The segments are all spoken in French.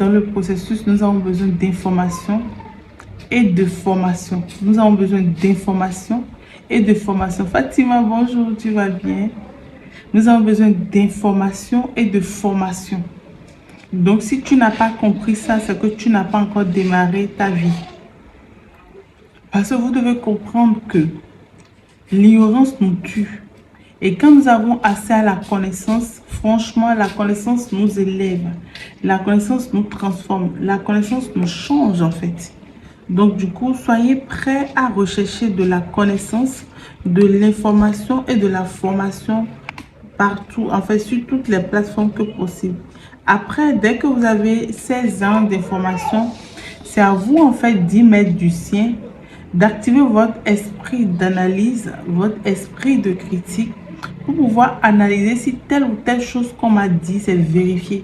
dans le processus, nous avons besoin d'informations et de formation. Nous avons besoin d'informations et de formation. Fatima, bonjour, tu vas bien? Nous avons besoin d'informations et de formation. Donc, si tu n'as pas compris ça, c'est que tu n'as pas encore démarré ta vie. Parce que vous devez comprendre que l'ignorance nous tue. Et quand nous avons accès à la connaissance, franchement, la connaissance nous élève. La connaissance nous transforme. La connaissance nous change, en fait. Donc, du coup, soyez prêts à rechercher de la connaissance, de l'information et de la formation partout, en fait, sur toutes les plateformes que possible. Après, dès que vous avez 16 ans d'information, c'est à vous, en fait, d'y mettre du sien, d'activer votre esprit d'analyse, votre esprit de critique, pour pouvoir analyser si telle ou telle chose qu'on m'a dit, c'est vérifié.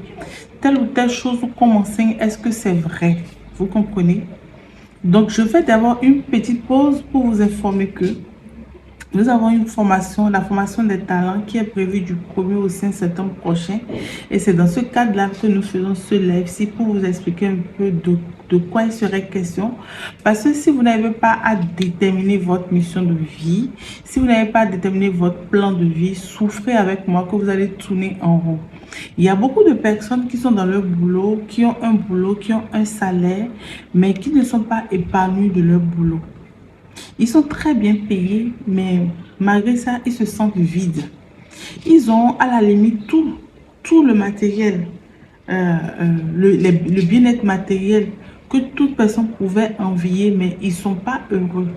Telle ou telle chose qu'on m'enseigne, est-ce que c'est vrai? Vous comprenez? Donc, je fais d'abord une petite pause pour vous informer que nous avons une formation, la formation des talents qui est prévue du 1er au 5 septembre prochain. Et c'est dans ce cadre-là que nous faisons ce live-ci pour vous expliquer un peu de quoi il serait question. Parce que si vous n'avez pas à déterminer votre mission de vie, si vous n'avez pas à déterminer votre plan de vie, souffrez avec moi que vous allez tourner en rond. Il y a beaucoup de personnes qui sont dans leur boulot, qui ont un salaire, mais qui ne sont pas épanouies de leur boulot. Ils sont très bien payés, mais malgré ça, ils se sentent vides. Ils ont à la limite tout le matériel, le bien-être matériel que toute personne pouvait envier, mais ils ne sont pas heureux.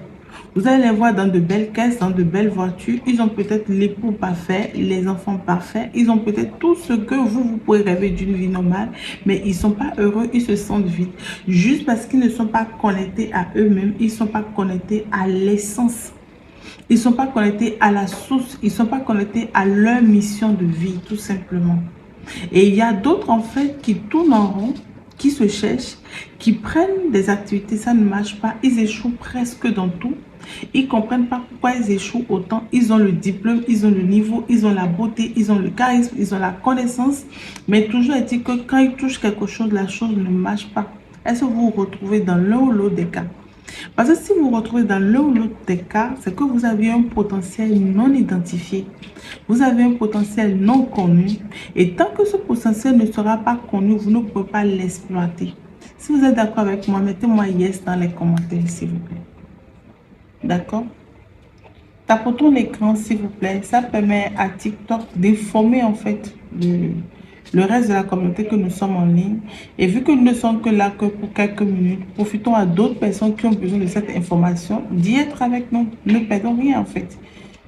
Vous allez les voir dans de belles caisses, dans de belles voitures. Ils ont peut-être l'époux parfait, les enfants parfaits. Ils ont peut-être tout ce que vous pouvez rêver d'une vie normale, mais ils ne sont pas heureux, ils se sentent vides. Juste parce qu'ils ne sont pas connectés à eux-mêmes, ils ne sont pas connectés à l'essence. Ils ne sont pas connectés à la source, ils ne sont pas connectés à leur mission de vie, tout simplement. Et il y a d'autres, en fait, qui tournent en rond, qui se cherchent, qui prennent des activités, ça ne marche pas. Ils échouent presque dans tout. Ils ne comprennent pas pourquoi ils échouent autant. Ils ont le diplôme, ils ont le niveau, ils ont la beauté, ils ont le charisme, ils ont la connaissance. Mais toujours est-il que quand ils touchent quelque chose, la chose ne marche pas. Est-ce que vous vous retrouvez dans l'un ou l'autre des cas? Parce que si vous vous retrouvez dans l'un ou l'autre des cas, c'est que vous avez un potentiel non identifié. Vous avez un potentiel non connu. Et tant que ce potentiel ne sera pas connu, vous ne pouvez pas l'exploiter. Si vous êtes d'accord avec moi, mettez-moi yes dans les commentaires, s'il vous plaît. D'accord? Tapotons l'écran, s'il vous plaît. Ça permet à TikTok d'informer, en fait, le reste de la communauté que nous sommes en ligne. Et vu que nous ne sommes que là que pour quelques minutes, profitons à d'autres personnes qui ont besoin de cette information d'y être avec nous. Ne perdons rien, en fait.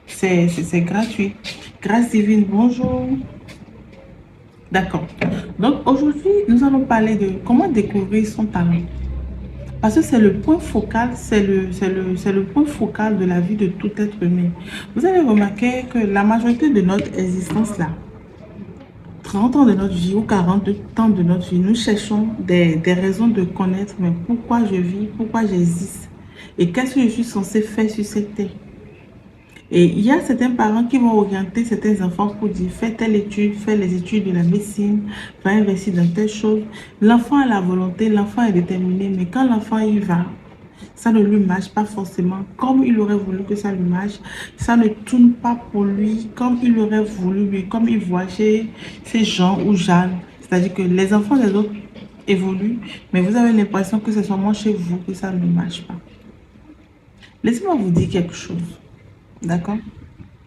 C'est gratuit. Grâce divine, bonjour. D'accord. Donc, aujourd'hui, nous allons parler de comment découvrir son talent. Parce que c'est le point focal, c'est le point focal de la vie de tout être humain. Vous allez remarquer que la majorité de notre existence là, 30 ans de notre vie ou 40 ans de notre vie, nous cherchons des raisons de connaître, mais pourquoi je vis, pourquoi j'existe et qu'est-ce que je suis censé faire sur cette terre. Et il y a certains parents qui vont orienter certains enfants pour dire fais telle étude, fais les études de la médecine, va investir dans telle chose. L'enfant a la volonté, l'enfant est déterminé, mais quand l'enfant y va, ça ne lui marche pas forcément comme il aurait voulu que ça lui marche. Ça ne tourne pas pour lui comme il aurait voulu, mais comme il voit chez Jean ou Jeanne. C'est-à-dire que les enfants des autres évoluent, mais vous avez l'impression que c'est seulement chez vous que ça ne marche pas. Laissez-moi vous dire quelque chose. D'accord?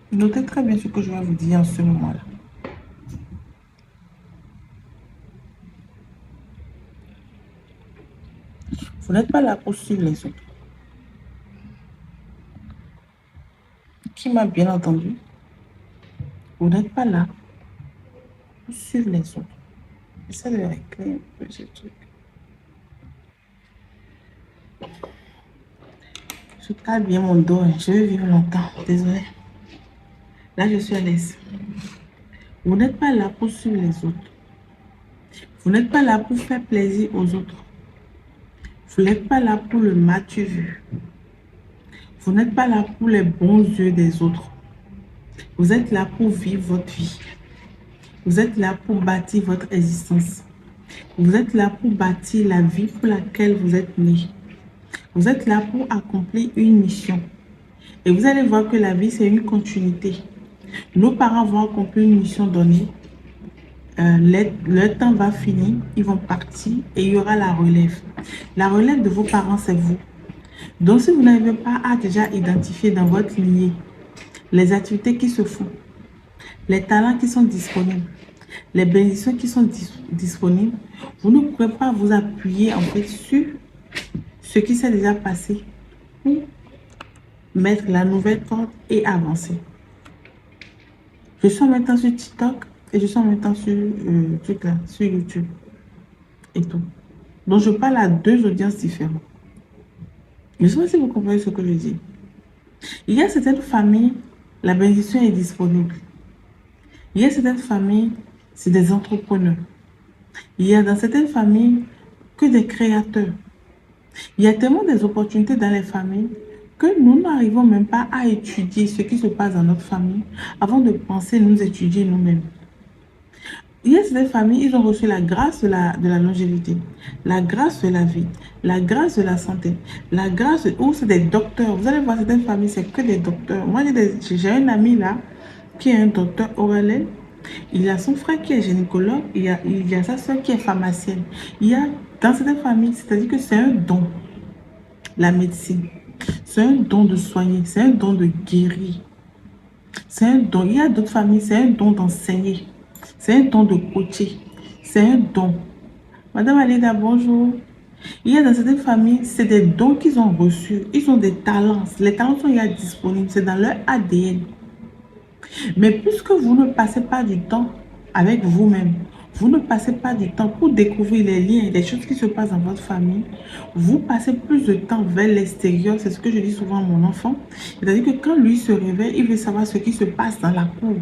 Notez très bien ce que je vais vous dire en ce moment-là. Vous n'êtes pas là pour suivre les autres. Qui m'a bien entendu? Vous n'êtes pas là pour suivre les autres. J'essaie de régler un peu ce truc. Je calme bien mon dos. Je vais vivre longtemps. Désolée. Là, je suis à l'aise. Vous n'êtes pas là pour suivre les autres. Vous n'êtes pas là pour faire plaisir aux autres. Vous n'êtes pas là pour le match vu. Vous n'êtes pas là pour les bons yeux des autres. Vous êtes là pour vivre votre vie. Vous êtes là pour bâtir votre existence. Vous êtes là pour bâtir la vie pour laquelle vous êtes né. Vous êtes là pour accomplir une mission. Et vous allez voir que la vie, c'est une continuité. Nos parents vont accomplir une mission donnée. Leur temps va finir, ils vont partir et il y aura la relève. La relève de vos parents, c'est vous. Donc, si vous n'arrivez pas à déjà identifier dans votre lignée les activités qui se font, les talents qui sont disponibles, les bénédictions qui sont disponibles, vous ne pourrez pas vous appuyer en fait sur ce qui s'est déjà passé pour mettre la nouvelle corde et avancer. Je suis maintenant sur TikTok et je suis maintenant sur, sur YouTube et tout. Donc, je parle à deux audiences différentes. Je ne sais pas si vous comprenez ce que je dis. Il y a certaines familles, la bénédiction est disponible. Il y a certaines familles, c'est des entrepreneurs. Il y a dans certaines familles que des créateurs. Il y a tellement des opportunités dans les familles que nous n'arrivons même pas à étudier ce qui se passe dans notre famille avant de penser nous étudier nous-mêmes. Il y a certaines familles, ils ont reçu la grâce de la longévité, la grâce de la vie, la grâce de la santé, la grâce, ou c'est des docteurs. Vous allez voir certaines familles, c'est que des docteurs. Moi, j'ai un ami là, qui est un docteur Aurélien. Il a son frère qui est gynécologue, il y a sa soeur qui est pharmacienne. Il y a dans certaines familles, c'est-à-dire que c'est un don, la médecine. C'est un don de soigner, c'est un don de guérir. C'est un don. Il y a d'autres familles, c'est un don d'enseigner. C'est un don de coacher. C'est un don. Madame Alida, bonjour. Il y a dans certaines familles, c'est des dons qu'ils ont reçus. Ils ont des talents. Les talents sont déjà disponibles. C'est dans leur ADN. Mais puisque vous ne passez pas du temps avec vous-même, vous ne passez pas du temps pour découvrir les liens et les choses qui se passent dans votre famille, vous passez plus de temps vers l'extérieur. C'est ce que je dis souvent à mon enfant. C'est-à-dire que quand lui se réveille, il veut savoir ce qui se passe dans la cour.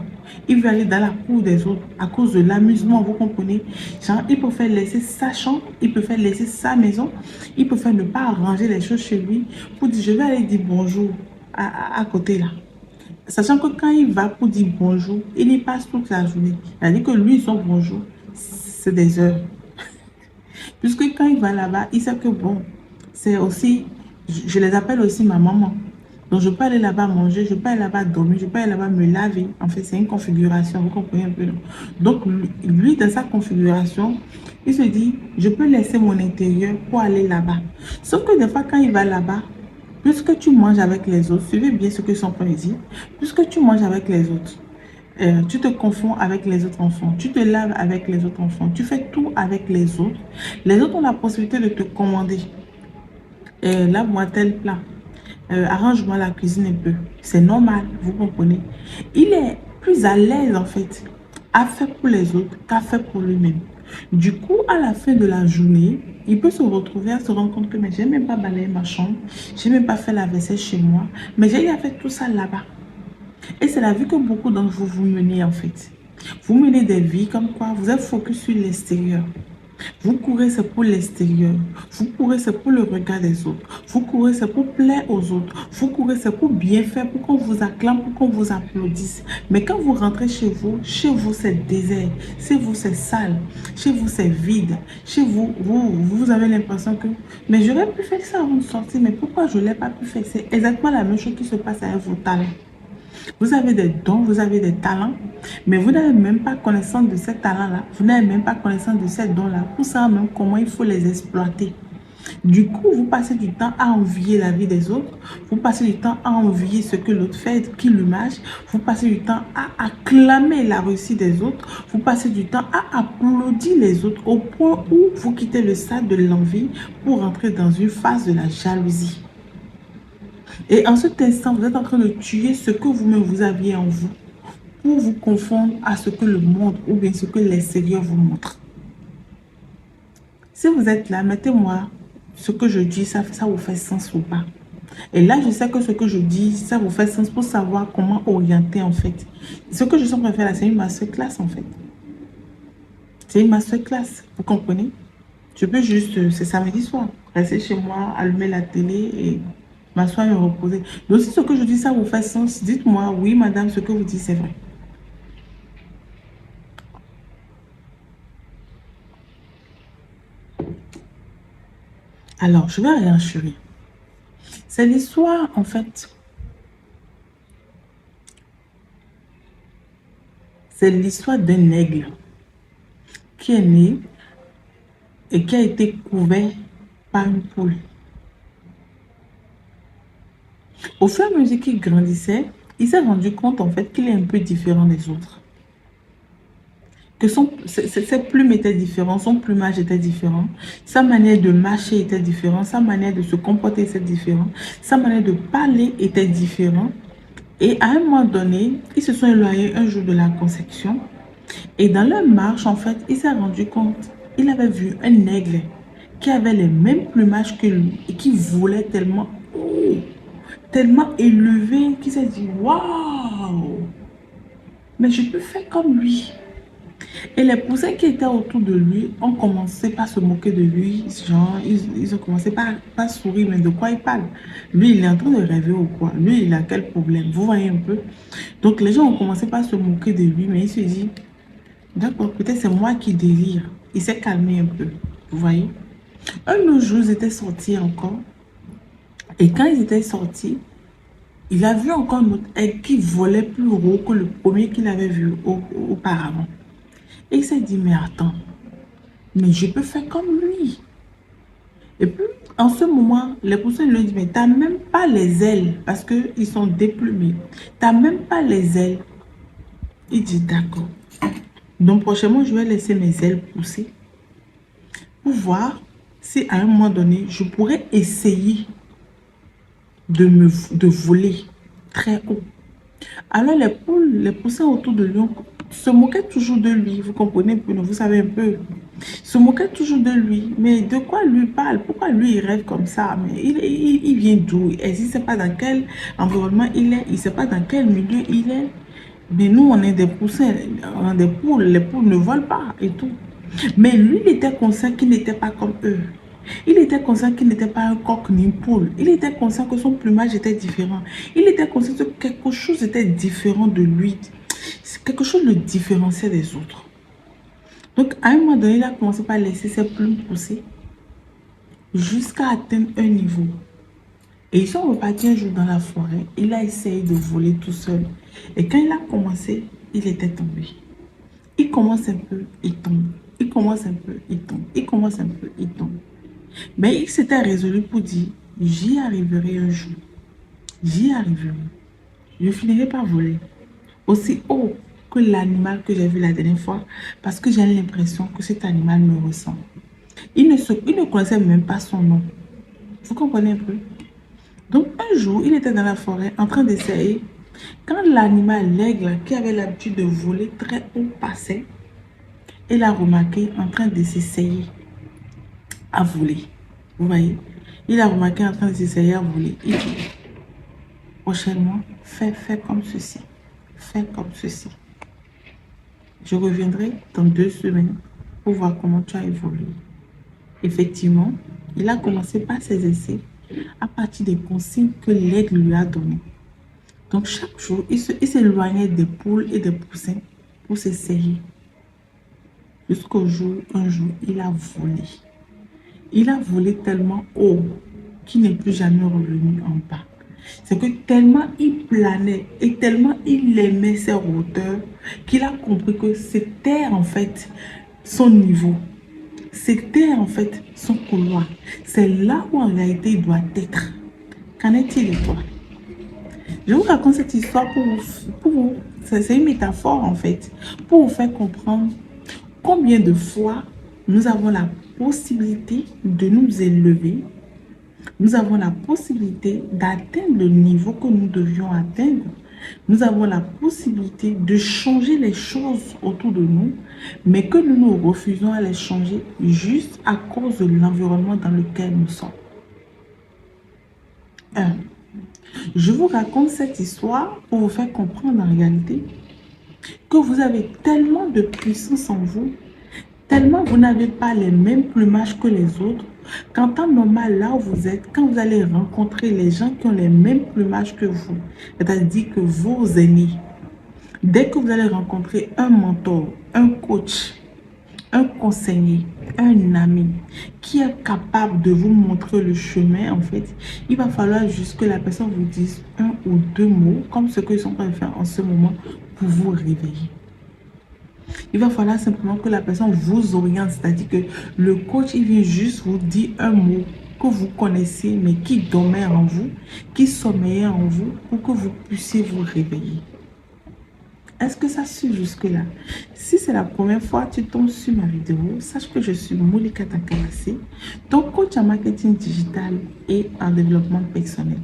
Il veut aller dans la cour des autres à cause de l'amusement, vous comprenez? Genre, il peut faire laisser sa chambre, il peut faire laisser sa maison, il peut faire ne pas arranger les choses chez lui pour dire, je vais aller dire bonjour à côté là. Sachant que quand il va pour dire bonjour, il y passe toute la journée. C'est-à-dire que lui, son bonjour, c'est des heures. Puisque quand il va là-bas, il sait que bon, c'est aussi, je les appelle aussi ma maman. Donc je peux aller là-bas manger, je peux aller là-bas dormir, je peux aller là-bas me laver. En fait, c'est une configuration, vous comprenez un peu. Donc lui, dans sa configuration, il se dit, je peux laisser mon intérieur pour aller là-bas. Sauf que des fois, quand il va là-bas, puisque tu manges avec les autres, suivez bien ce que son père dit, puisque tu manges avec les autres, tu te confonds avec les autres enfants, tu te laves avec les autres enfants, tu fais tout avec les autres. Les autres ont la possibilité de te commander. Lave-moi tel plat, arrange-moi la cuisine un peu. C'est normal, vous comprenez. Il est plus à l'aise en fait à faire pour les autres qu'à faire pour lui-même. Du coup, à la fin de la journée, il peut se retrouver à se rendre compte que mais j'ai même pas balayé ma chambre, j'ai même pas fait la vaisselle chez moi, mais j'ai fait tout ça là-bas. Et c'est la vie que beaucoup d'entre vous vous menez en fait. Vous menez des vies comme quoi vous êtes focus sur l'extérieur. Vous courez, c'est pour l'extérieur. Vous courez, c'est pour le regard des autres. Vous courez, c'est pour plaire aux autres. Vous courez, c'est pour bien faire, pour qu'on vous acclame, pour qu'on vous applaudisse. Mais quand vous rentrez chez vous, c'est désert. Chez vous, c'est sale. Chez vous, c'est vide. Chez vous, vous avez l'impression que, mais j'aurais pu faire ça avant de sortir, mais pourquoi je ne l'ai pas pu faire? C'est exactement la même chose qui se passe avec vos talents. Vous avez des dons, vous avez des talents, mais vous n'avez même pas connaissance de ces talents-là. Vous n'avez même pas connaissance de ces dons-là. Pour savoir même comment il faut les exploiter. Du coup, vous passez du temps à envier la vie des autres. Vous passez du temps à envier ce que l'autre fait, qui l'image. Vous passez du temps à acclamer la réussite des autres. Vous passez du temps à applaudir les autres au point où vous quittez le stade de l'envie pour entrer dans une phase de la jalousie. Et en cet instant, vous êtes en train de tuer ce que vous-même vous aviez en vous pour vous confondre à ce que le monde ou bien ce que l'extérieur vous montre. Si vous êtes là, mettez-moi ce que je dis, ça vous fait sens ou pas. Et là, je sais que ce que je dis, ça vous fait sens pour savoir comment orienter en fait. Ce que je suis en train de faire là, c'est une masterclass en fait. C'est une masterclass, vous comprenez? Je peux juste, c'est samedi soir, rester chez moi, allumer la télé et m'asseoir et me reposer. Donc si ce que je dis, ça vous fait sens, dites-moi, oui madame, ce que vous dites, c'est vrai. Alors, je vais réassurer. C'est l'histoire, en fait, c'est l'histoire d'un aigle qui est né et qui a été couvert par une poule. Au fur et à mesure qu'il grandissait, il s'est rendu compte, en fait, qu'il est un peu différent des autres. Que ses plumes étaient différentes, son plumage était différent, sa manière de marcher était différente, sa manière de se comporter était différente, sa manière de parler était différente. Et à un moment donné, ils se sont éloignés un jour de la conception. Et dans leur marche, en fait, il s'est rendu compte, il avait vu un aigle qui avait les mêmes plumages que lui et qui volait tellement haut, tellement élevé, qu'il s'est dit, waouh, mais je peux faire comme lui. Et les poussins qui étaient autour de lui ont commencé par se moquer de lui. Genre, ils ont commencé par sourire, mais de quoi il parle? Lui, il est en train de rêver ou quoi? Lui, il a quel problème? Vous voyez un peu? Donc, les gens ont commencé par se moquer de lui, mais il se dit, d'accord, peut-être c'est moi qui délire. Il s'est calmé un peu. Vous voyez? Un autre jour, ils étaient sortis encore. Et quand ils étaient sortis, il a vu encore un autre aigle qui volait plus haut que le premier qu'il avait vu auparavant. Et il s'est dit, mais attends, mais je peux faire comme lui. Et puis, en ce moment, les poussins lui disent, mais tu n'as même pas les ailes, parce qu'ils sont déplumés. Tu n'as même pas les ailes. Il dit, d'accord. Donc, prochainement, je vais laisser mes ailes pousser pour voir si à un moment donné, je pourrais essayer de voler très haut. Alors, les poussins autour de lui se moquaient toujours de lui. Vous comprenez un peu, vous savez un peu. Se moquaient toujours de lui. Mais de quoi lui parle? Pourquoi lui, il rêve comme ça? Mais il vient d'où? Il ne sait pas dans quel environnement il est. Il ne sait pas dans quel milieu il est. Mais nous, on est des poussins, on est des poules. Les poules ne volent pas et tout. Mais lui, il était conscient qu'il n'était pas comme eux. Il était conscient qu'il n'était pas un coq ni une poule. Il était conscient que son plumage était différent. Il était conscient que quelque chose était différent de lui. Quelque chose le différenciait des autres. Donc, à un moment donné, il a commencé par laisser ses plumes pousser jusqu'à atteindre un niveau. Et ils sont repartis un jour dans la forêt. Il a essayé de voler tout seul. Et quand il a commencé, il était tombé. Il commence un peu, il tombe. Il commence un peu, il tombe. Il commence un peu, il tombe. Mais il s'était résolu pour dire, j'y arriverai un jour. J'y arriverai. Je finirai par voler aussi haut que l'animal que j'ai vu la dernière fois, parce que j'ai l'impression que cet animal me ressemble. Il ne connaissait même pas son nom. Vous comprenez un peu? Donc un jour, il était dans la forêt en train d'essayer. Quand l'animal, l'aigle, qui avait l'habitude de voler très haut, passait, il a remarqué en train de s'essayer à voler. Vous voyez? Il a remarqué en train de s'essayer à voler. Il dit, prochainement, fais comme ceci. Fais comme ceci. Je reviendrai dans 2 semaines pour voir comment tu as évolué. Effectivement, il a commencé par ses essais à partir des consignes que l'aigle lui a données. Donc chaque jour, il s'éloignait des poules et des poussins pour s'essayer. Jusqu'au jour, un jour, il a volé. Il a volé tellement haut qu'il n'est plus jamais revenu en bas. C'est que tellement il planait et tellement il aimait ses hauteurs qu'il a compris que c'était en fait son niveau. C'était en fait son couloir. C'est là où en réalité il doit être. Qu'en est-il de toi? Je vous raconte cette histoire c'est une métaphore en fait, pour vous faire comprendre combien de fois nous avons la possibilité de nous élever. Nous avons la possibilité d'atteindre le niveau que nous devions atteindre. Nous avons la possibilité de changer les choses autour de nous, mais que nous nous refusons à les changer juste à cause de l'environnement dans lequel nous sommes. Je vous raconte cette histoire pour vous faire comprendre en réalité que vous avez tellement de puissance en vous, tellement vous n'avez pas les mêmes plumages que les autres, qu'en temps normal, là où vous êtes, quand vous allez rencontrer les gens qui ont les mêmes plumages que vous, c'est-à-dire que vos aînés, dès que vous allez rencontrer un mentor, un coach, un conseiller, un ami qui est capable de vous montrer le chemin, en fait, il va falloir juste que la personne vous dise un ou deux mots, comme ce qu'ils sont en train de faire en ce moment, pour vous réveiller. Il va falloir simplement que la personne vous oriente, c'est-à-dire que le coach, il vient juste vous dire un mot que vous connaissez, mais qui dormait en vous, qui sommeillait en vous, pour que vous puissiez vous réveiller. Est-ce que ça suit jusque-là? Si c'est la première fois que tu tombes sur ma vidéo, sache que je suis Moulika Takarasi, ton coach en marketing digital et en développement personnel.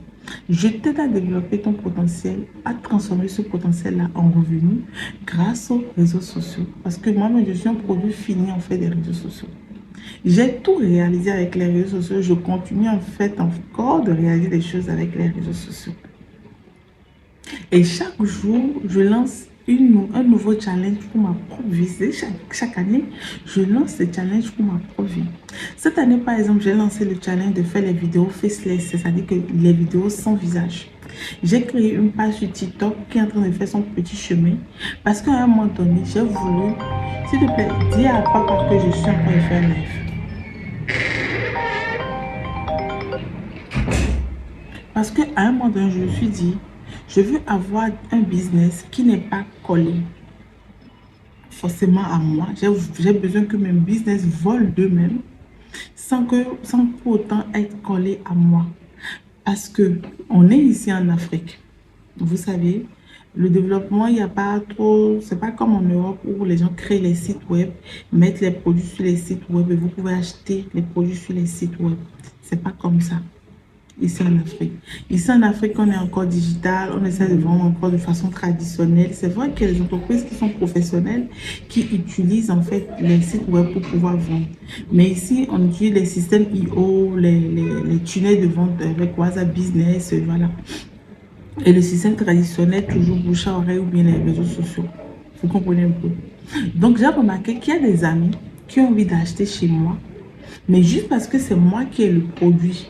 Je t'aide à développer ton potentiel, à transformer ce potentiel-là en revenu grâce aux réseaux sociaux. Parce que moi-même, je suis un produit fini en fait des réseaux sociaux. J'ai tout réalisé avec les réseaux sociaux. Je continue en fait encore de réaliser des choses avec les réseaux sociaux. Et chaque jour, je lance un nouveau challenge pour ma propre vie. Chaque année, je lance des challenges pour ma propre vie. Cette année, par exemple, j'ai lancé le challenge de faire les vidéos faceless, c'est-à-dire que les vidéos sans visage. J'ai créé une page sur TikTok qui est en train de faire son petit chemin parce qu'à un moment donné, j'ai voulu, s'il te plaît, dire à papa que je suis en train de faire un live. Parce qu'à un moment donné, je me suis dit, je veux avoir un business qui n'est pas collé forcément à moi. J'ai besoin que mes business volent d'eux-mêmes sans pour autant être collé à moi. Parce que on est ici en Afrique. Vous savez, le développement, il n'y a pas trop... C'est pas comme en Europe où les gens créent les sites web, mettent les produits sur les sites web et vous pouvez acheter les produits sur les sites web. C'est pas comme ça. Ici en Afrique. Ici en Afrique, on est encore digital, on essaie de vendre encore de façon traditionnelle. C'est vrai qu'il y a des entreprises qui sont professionnelles, qui utilisent en fait les sites web pour pouvoir vendre. Mais ici, on utilise les systèmes IO, les tunnels de vente avec WhatsApp Business, voilà. Et le système traditionnel, toujours bouche à oreille ou bien les réseaux sociaux. Vous comprenez un peu. Donc, j'ai remarqué qu'il y a des amis qui ont envie d'acheter chez moi, mais juste parce que c'est moi qui ai le produit.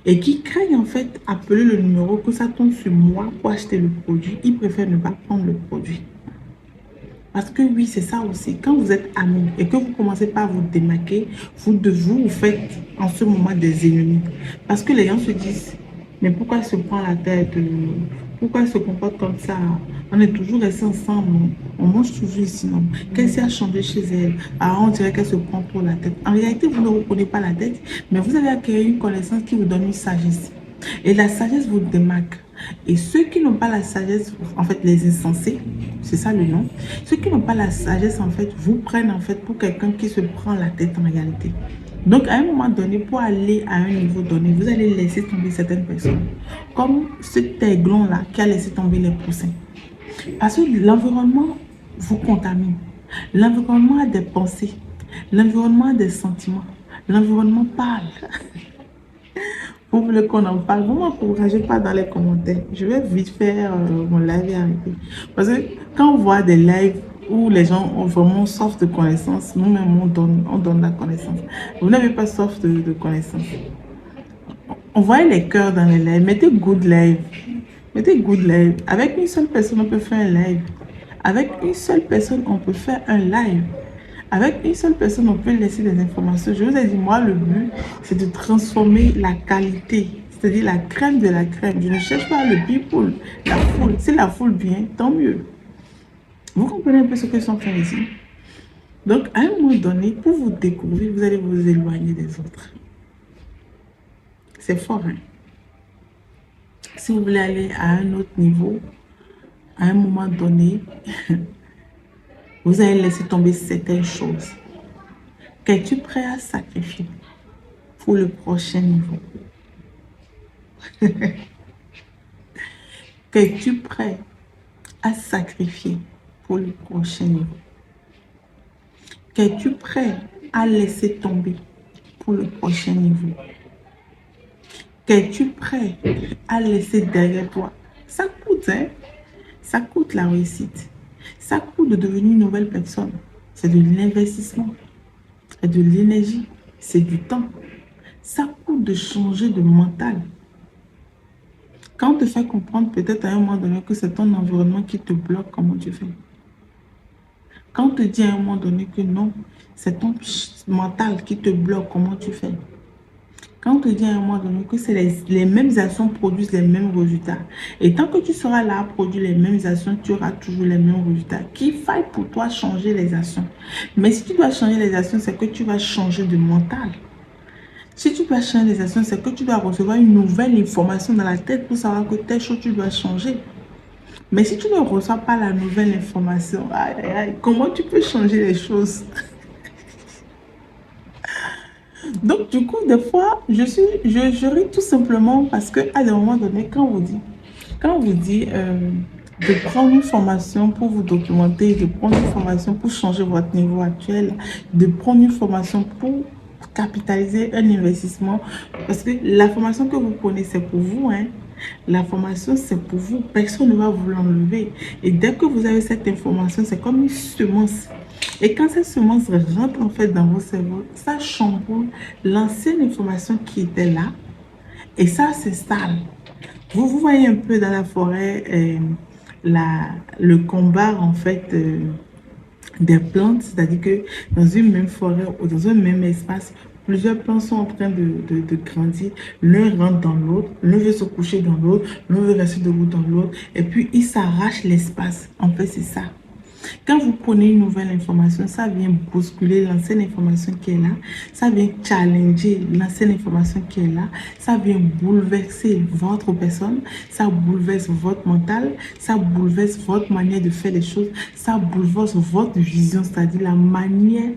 Et qui craignent en fait appeler le numéro que ça tombe sur moi pour acheter le produit. Ils préfèrent ne pas prendre le produit. Parce que oui, c'est ça aussi. Quand vous êtes amis et que vous commencez par vous démarquer, vous faites en ce moment des ennemis. Parce que les gens se disent, mais pourquoi elle se prend la tête? Pourquoi elle se comporte comme ça? On est toujours restés ensemble. On mange toujours ici. Qu'est-ce qui a changé chez elle? Alors on dirait qu'elle se prend pour la tête. En réalité, vous ne reprenez pas la tête, mais vous avez acquis une connaissance qui vous donne une sagesse. Et la sagesse vous démarque. Et ceux qui n'ont pas la sagesse, en fait, les insensés, c'est ça le nom. Ceux qui n'ont pas la sagesse, en fait, vous prennent en fait pour quelqu'un qui se prend la tête en réalité. Donc, à un moment donné, pour aller à un niveau donné, vous allez laisser tomber certaines personnes. Comme ce aiglon-là qui a laissé tomber les poussins. Parce que l'environnement vous contamine. L'environnement a des pensées. L'environnement a des sentiments. L'environnement parle. Vous voulez qu'on en parle? Vous ne m'encouragez pas dans les commentaires. Je vais vite faire mon live et arrêter. Parce que quand on voit des lives où les gens ont vraiment soif de connaissances, nous-mêmes, on donne la connaissance. Vous n'avez pas soif de connaissances. On voit les cœurs dans les lives. Mettez good live. Mettez good live. Avec une seule personne, on peut faire un live. Avec une seule personne, on peut faire un live. Avec une seule personne, on peut laisser des informations. Je vous ai dit, moi, le but, c'est de transformer la qualité, c'est-à-dire la crème de la crème. Je ne cherche pas le people, la foule. Si la foule vient, tant mieux. Vous comprenez un peu ce que je suis en train de dire? Donc, à un moment donné, pour vous découvrir, vous allez vous éloigner des autres. C'est fort, hein? Si vous voulez aller à un autre niveau, à un moment donné, vous allez laisser tomber certaines choses. Qu'es-tu prêt à sacrifier pour le prochain niveau? Qu'es-tu prêt à sacrifier pour le prochain niveau? Qu'es-tu prêt à laisser tomber pour le prochain niveau? Qu'es-tu prêt à laisser derrière toi? Ça coûte, hein? Ça coûte la réussite. Ça coûte de devenir une nouvelle personne. C'est de l'investissement. C'est de l'énergie. C'est du temps. Ça coûte de changer de mental. Quand on te fait comprendre peut-être à un moment donné que c'est ton environnement qui te bloque, comment tu fais? Quand on te dit à un moment donné que non, c'est ton mental qui te bloque. Comment tu fais? Quand on te dit à un moment donné que c'est les mêmes actions produisent les mêmes résultats. Et tant que tu seras là à produire les mêmes actions, tu auras toujours les mêmes résultats. Qu'il faille pour toi changer les actions. Mais si tu dois changer les actions, c'est que tu vas changer de mental. Si tu dois changer les actions, c'est que tu dois recevoir une nouvelle information dans la tête pour savoir que telle chose, tu dois changer. Mais si tu ne reçois pas la nouvelle information, aïe, aïe, aïe, comment tu peux changer les choses? Donc, du coup, des fois, je ris tout simplement parce que à un moment donné, quand on vous dit de prendre une formation pour vous documenter, de prendre une formation pour changer votre niveau actuel, de prendre une formation pour capitaliser un investissement, parce que la formation que vous prenez, c'est pour vous, hein. La formation, c'est pour vous. Personne ne va vous l'enlever. Et dès que vous avez cette information, c'est comme une semence. Et quand cette semence rentre en fait dans vos cerveaux, ça chamboule l'ancienne information qui était là et ça s'installe. Vous voyez un peu dans la forêt le combat en fait des plantes, c'est-à-dire que dans une même forêt ou dans un même espace, plusieurs plantes sont en train de grandir. L'un rentre dans l'autre, l'un veut se coucher dans l'autre, l'un veut rester debout dans l'autre, et puis ils s'arrachent l'espace. En fait, c'est ça. Quand vous prenez une nouvelle information, ça vient bousculer l'ancienne information qui est là, ça vient challenger l'ancienne information qui est là, ça vient bouleverser votre personne, ça bouleverse votre mental, ça bouleverse votre manière de faire les choses, ça bouleverse votre vision, c'est-à-dire la manière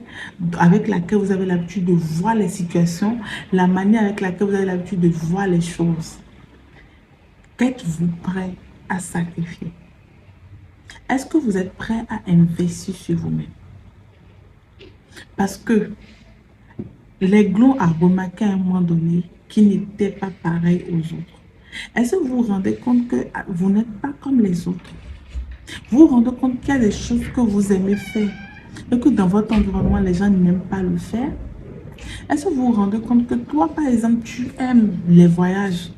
avec laquelle vous avez l'habitude de voir les situations, la manière avec laquelle vous avez l'habitude de voir les choses. Êtes-vous prêt à sacrifier? Est-ce que vous êtes prêt à investir sur vous-même? Parce que les glands a remarqué à un moment donné qu'ils n'étaient pas pareils aux autres. Est-ce que vous vous rendez compte que vous n'êtes pas comme les autres? Vous vous rendez compte qu'il y a des choses que vous aimez faire et que dans votre environnement, les gens n'aiment pas le faire? Est-ce que vous vous rendez compte que toi, par exemple, tu aimes les voyages,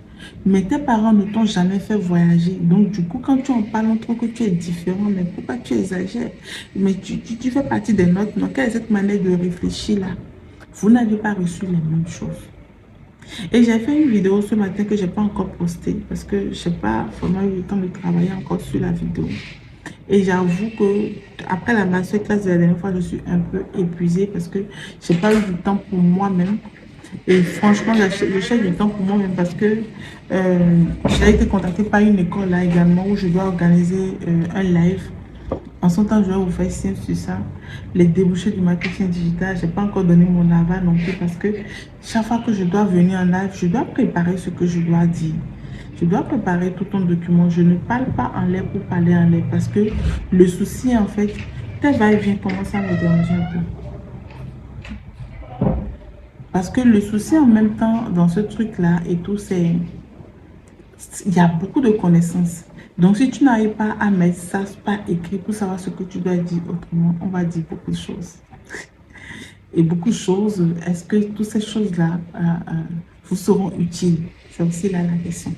mais tes parents ne t'ont jamais fait voyager. Donc, du coup, quand tu en parles, on trouve que tu es différent. Mais pourquoi tu exagères? Mais tu fais partie des nôtres. Donc, quelle est cette manière de réfléchir là? Vous n'avez pas reçu les mêmes choses. Et j'ai fait une vidéo ce matin que je n'ai pas encore postée parce que je n'ai pas vraiment eu le temps de travailler encore sur la vidéo. Et j'avoue que après la masterclass de la dernière fois, je suis un peu épuisée parce que je n'ai pas eu du temps pour moi-même. Et franchement, je cherche du temps pour moi-même parce que j'ai été contactée par une école là également où je dois organiser un live. En son temps, je vais vous faire signe sur ça. Les débouchés du marketing digital, je n'ai pas encore donné mon aval non plus parce que chaque fois que je dois venir en live, je dois préparer ce que je dois dire. Je dois préparer tout ton document. Je ne parle pas en l'air pour parler en l'air parce que le souci, en fait, tel va-et-vient commence à me déranger un peu. Parce que le souci en même temps dans ce truc-là et tout, c'est il y a beaucoup de connaissances. Donc, si tu n'arrives pas à mettre ça par écrit pour savoir ce que tu dois dire autrement, on va dire beaucoup de choses. Et beaucoup de choses, est-ce que toutes ces choses-là vous seront utiles? C'est aussi là la question.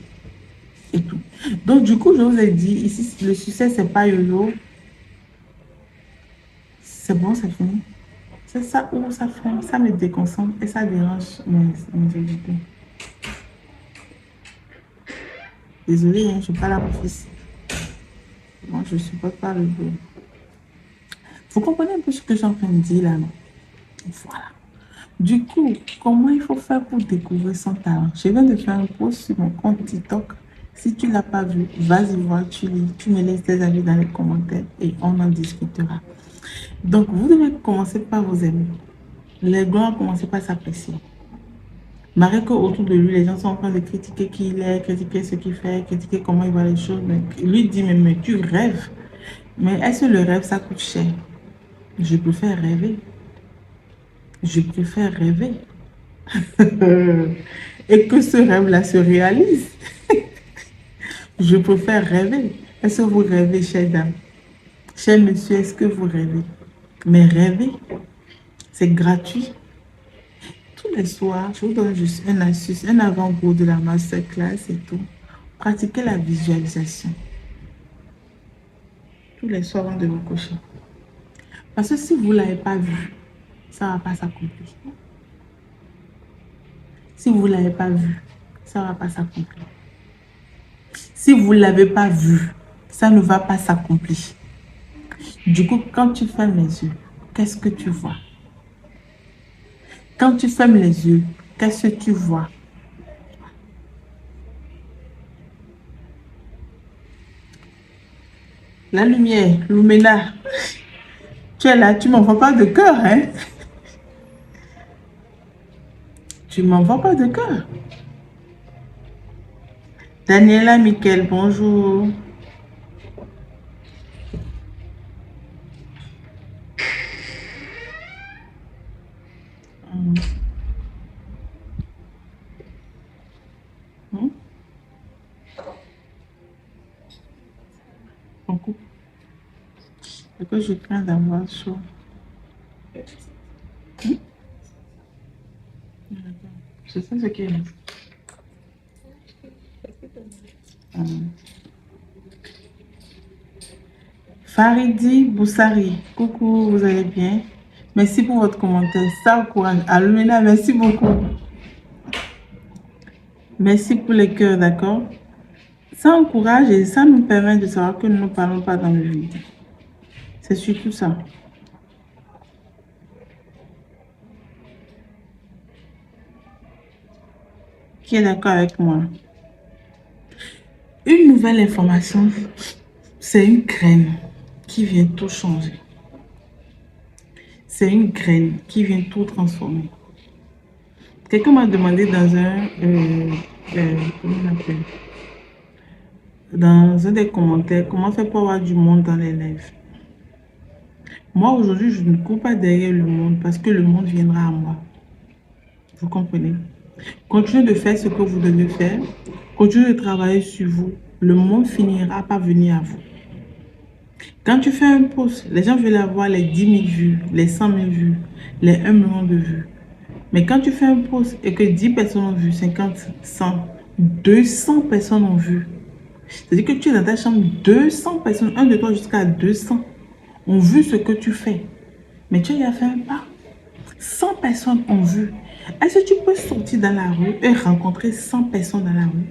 Et tout. Donc, du coup, je vous ai dit, ici, le succès, c'est pas yo-yo. C'est bon, c'est fini. C'est ça où ça fait, ça me déconcentre et ça dérange mes invités. Désolée, hein, je ne suis pas là pour fils. Moi, je ne supporte pas le bruit. Vous comprenez un peu ce que j'ai en train de dire là, non? Voilà. Du coup, comment il faut faire pour découvrir son talent? Je viens de faire un post sur mon compte TikTok. Si tu ne l'as pas vu, vas-y voir, tu lis, tu me laisses tes avis dans les commentaires et on en discutera. Donc, vous devez commencer par vous aimer. Les gens ont commencé par s'apprécier. Malgré qu'autour de lui, les gens sont en train de critiquer qui il est, critiquer ce qu'il fait, critiquer comment il voit les choses. Mais lui dit, mais tu rêves. Mais est-ce que le rêve, ça coûte cher? Je préfère rêver. Je préfère rêver. Et que ce rêve-là se réalise. Je préfère rêver. Est-ce que vous rêvez, chère dame? Cher monsieur, est-ce que vous rêvez? Mais rêver, c'est gratuit. Tous les soirs, je vous donne juste une astuce, un avant-goût de la masterclass et tout. Pratiquez la visualisation. Tous les soirs avant de vous coucher. Parce que si vous ne l'avez pas vu, ça ne va pas s'accomplir. Si vous ne l'avez pas vu, ça ne va pas s'accomplir. Si vous ne l'avez pas vu, ça ne va pas s'accomplir. Du coup, quand tu fermes les yeux, qu'est-ce que tu vois? Quand tu fermes les yeux, qu'est-ce que tu vois? La lumière, Lumena, tu es là, tu m'envoies pas de cœur, hein? Tu m'envoies pas de cœur. Daniela Miquel, bonjour. On coupe. C'est que je crains d'avoir chaud. Je sais ce qu'il est. Faridi Boussari, coucou, vous allez bien? Merci pour votre commentaire. Ça encourage. Alumina, merci beaucoup. Merci pour les cœurs, d'accord? Ça encourage et ça nous permet de savoir que nous ne parlons pas dans le vide. C'est surtout ça. Qui est d'accord avec moi? Une nouvelle information, c'est une graine qui vient tout changer. C'est une graine qui vient tout transformer. Quelqu'un m'a demandé dans comment on appelle? Dans un des commentaires, comment faire pour avoir du monde dans les lives. Moi, aujourd'hui, je ne cours pas derrière le monde parce que le monde viendra à moi. Vous comprenez? Continuez de faire ce que vous devez faire. Continuez de travailler sur vous. Le monde finira par venir à vous. Quand tu fais un post, les gens veulent avoir les 10 000 vues, les 100 000 vues, les 1 million de vues. Mais quand tu fais un post et que 10 personnes ont vu, 50, 100, 200 personnes ont vu, c'est-à-dire que tu es dans ta chambre, 200 personnes, 1 de toi jusqu'à 200, ont vu ce que tu fais. Mais tu as fait un pas. 100 personnes ont vu. Est-ce que tu peux sortir dans la rue et rencontrer 100 personnes dans la rue?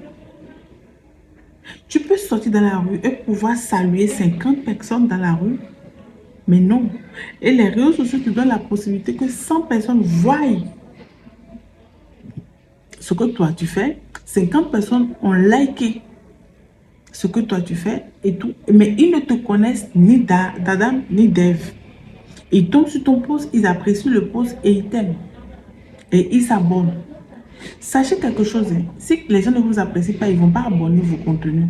Tu peux sortir dans la rue et pouvoir saluer 50 personnes dans la rue? Mais non. Et les réseaux sociaux te donnent la possibilité que 100 personnes voient ce que toi tu fais. 50 personnes ont liké ce que toi tu fais et tout. Mais ils ne te connaissent ni d'Adam ni d'Ève. Ils tombent sur ton post, ils apprécient le post et ils t'aiment. Et ils s'abonnent. Sachez quelque chose, hein. Si les gens ne vous apprécient pas, ils ne vont pas abonner vos contenus.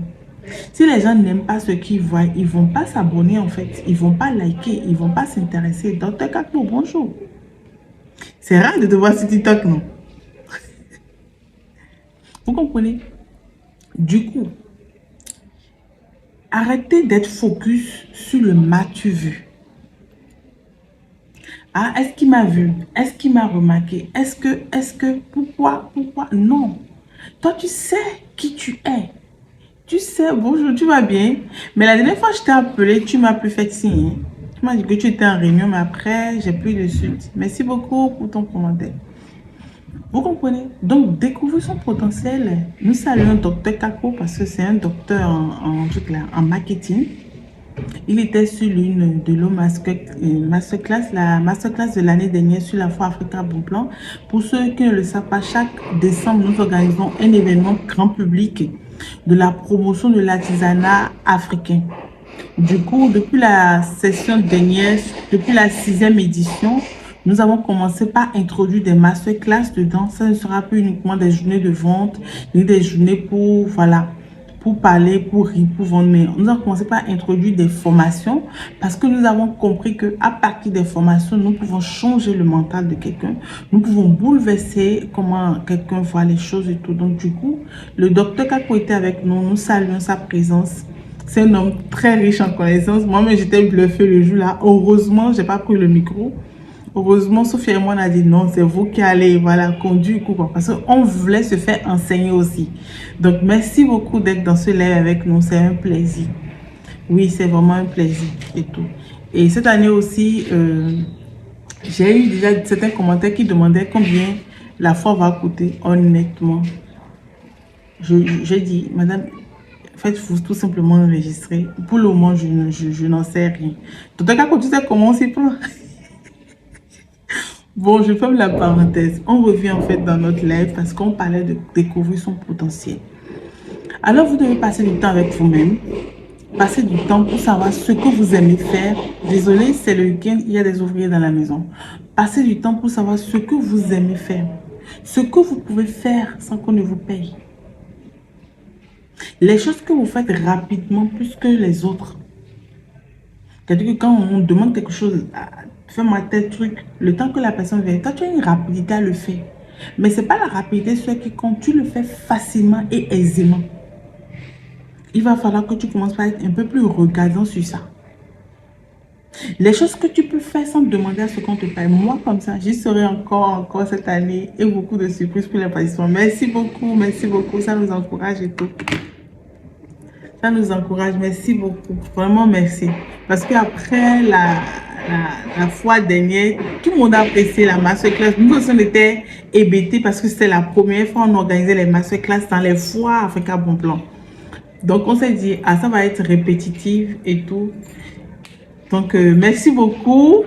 Si les gens n'aiment pas ce qu'ils voient, ils ne vont pas s'abonner en fait. Ils ne vont pas liker, ils ne vont pas s'intéresser. Dr Kakpo, bonjour. C'est rare de te voir sur TikTok, non? Vous comprenez? Du coup, arrêtez d'être focus sur le m'as-tu vu. Ah, est-ce qu'il m'a vu? Est-ce qu'il m'a remarqué? Pourquoi? Non. Toi, tu sais qui tu es. Tu sais, bonjour, tu vas bien? Mais la dernière fois que je t'ai appelé, tu m'as plus fait signe. Tu m'as dit que tu étais en réunion, mais après, j'ai plus de suite. Merci beaucoup pour ton commentaire. Vous comprenez? Donc, découvrez son potentiel. Nous saluons Dr Kako parce que c'est un docteur en marketing. Il était sur l'une de nos masterclass, la masterclass de l'année dernière sur la Foire Africa Bon Plan. Pour ceux qui ne le savent pas, chaque décembre, nous organisons un événement grand public de la promotion de l'artisanat africain. Du coup, depuis la session dernière, depuis la 6e édition, nous avons commencé par introduire des masterclass dedans. Ça ne sera plus uniquement des journées de vente, ni des journées pour, voilà, pour parler, pour rire, pour vendre. Mais nous avons commencé par introduire des formations parce que nous avons compris qu'à partir des formations, nous pouvons changer le mental de quelqu'un. Nous pouvons bouleverser comment quelqu'un voit les choses et tout. Donc, du coup, le docteur Kako était avec nous. Nous saluons sa présence. C'est un homme très riche en connaissances. Moi-même, j'étais bluffée le jour-là. Heureusement, je n'ai pas pris le micro. Heureusement, Sophie et moi, on a dit non, c'est vous qui allez conduire, parce qu'on voulait se faire enseigner aussi. Donc, merci beaucoup d'être dans ce live avec nous. C'est un plaisir. Oui, c'est vraiment un plaisir et tout. Et cette année aussi, J'ai eu déjà certains commentaires qui demandaient combien la foi va coûter. Honnêtement, j'ai dit, madame, faites-vous tout simplement enregistrer. Pour le moment, je n'en sais rien. Dans tout cas, quand tu sais comment on s'y prend. Bon, je ferme la parenthèse. On revient en fait dans notre live parce qu'on parlait de découvrir son potentiel. Alors, vous devez passer du temps avec vous-même. Passer du temps pour savoir ce que vous aimez faire. Désolé, c'est le week-end, il y a des ouvriers dans la maison. Passez du temps pour savoir ce que vous aimez faire. Ce que vous pouvez faire sans qu'on ne vous paye. Les choses que vous faites rapidement plus que les autres. C'est-à-dire que quand on demande quelque chose, fais-moi tel truc, le temps que la personne vient, toi tu as une rapidité à le faire. Mais ce n'est pas la rapidité seule qui compte, tu le fais facilement et aisément. Il va falloir que tu commences par être un peu plus regardant sur ça. Les choses que tu peux faire sans demander à ce qu'on te paye. Moi, comme ça, j'y serai encore cette année et beaucoup de surprises pour les participants. Merci beaucoup. Ça nous encourage et tout. Ça nous encourage. Merci beaucoup. Vraiment, merci. Parce qu'après la fois dernière, tout le monde a apprécié la masterclass. Nous aussi, on était hébétés parce que c'était la première fois qu'on organisait les masterclass dans les foires Africa Bon Plan. Donc, on s'est dit, ah, ça va être répétitif et tout. Donc, merci beaucoup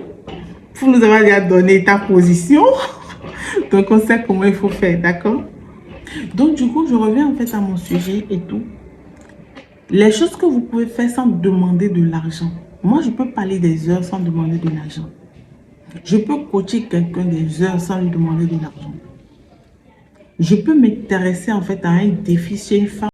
pour nous avoir déjà donné ta position. Donc, on sait comment il faut faire, d'accord? Donc, du coup, je reviens en fait à mon sujet et tout. Les choses que vous pouvez faire sans demander de l'argent. Moi, je peux parler des heures sans demander de l'argent. Je peux coacher quelqu'un des heures sans lui demander de l'argent. Je peux m'intéresser en fait à un défi chez une femme.